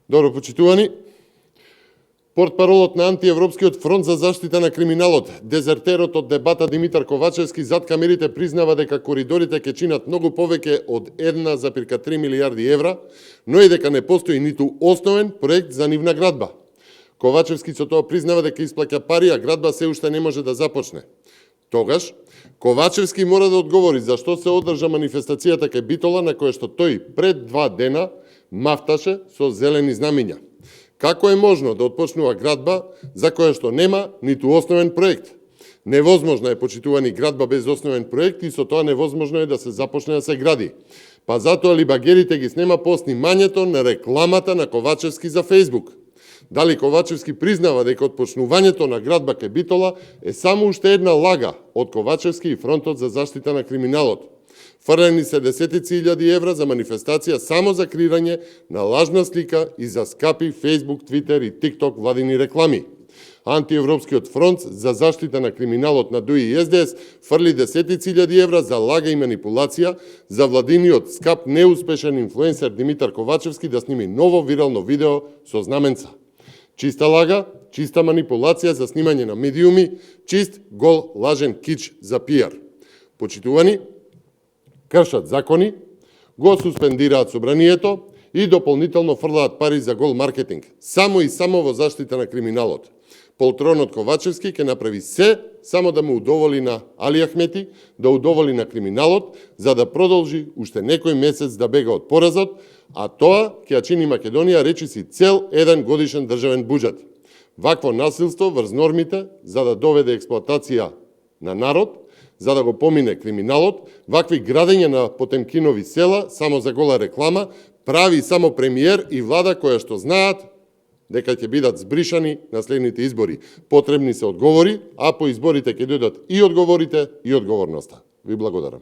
Добро почитувани, портпаролот на антиевропскиот фронт за заштита на криминалот, дезертерот од дебата Димитар Ковачевски зад камерите признава дека коридорите ќе чинат многу повеќе од 1,3 милијарди евра, но и дека не постои ниту основен проект за нивна градба. Ковачевски со тоа признава дека исплаќа пари, а градба се уште не може да започне. Тогаш, Ковачевски мора да одговори зашто се одржа манифестацијата кај Битола на која што тој пред 2 дена мафташе со зелени знамиња. Како е можно да отпочнува градба за која што нема ниту основен проект? Невозможно е почитувани градба без основен проект и со тоа невозможно е да се започне да се гради. Па затоа ли багерите ги снема по снимањето на рекламата на Ковачевски за Фејсбук? Дали Ковачевски признава дека отпочнувањето на градба кај Битола е само уште една лага од Ковачевски и фронтот за заштита на криминалот? Фрлени се десетици илјади евра за манифестација само за креирање на лажна слика и за скапи Facebook, Twitter и TikTok владини реклами. Антиевропскиот фронт за заштита на криминалот на ДУИ и СДС фрли десетици илјади евра за лага и манипулација за владиниот скап неуспешен инфлуенсер Димитар Ковачевски да сними ново вирално видео со знаменца. Чиста лага, чиста манипулација за снимање на медиуми, чист гол лажен кич за пиар. Почитувани, кршат закони, го суспендираат собранието и дополнително фрлаат пари за гол маркетинг, само и само во заштита на криминалот. Полтронот Ковачевски ќе направи се само да му удоволи на Али Ахмети, да удоволи на криминалот, за да продолжи уште некој месец да бега од поразот, а тоа ќе ја чини Македонија речиси цел еден годишен државен буџет. Вакво насилство врз нормите за да доведе експлоатација на народ, за да го помине криминалот, вакви градења на Потемкинови села само за гола реклама, прави само премиер и влада која што знаат дека ќе бидат збришани на следните избори. Потребни се одговори, а по изборите ќе дојдат и одговорите и одговорноста. Ви благодарам.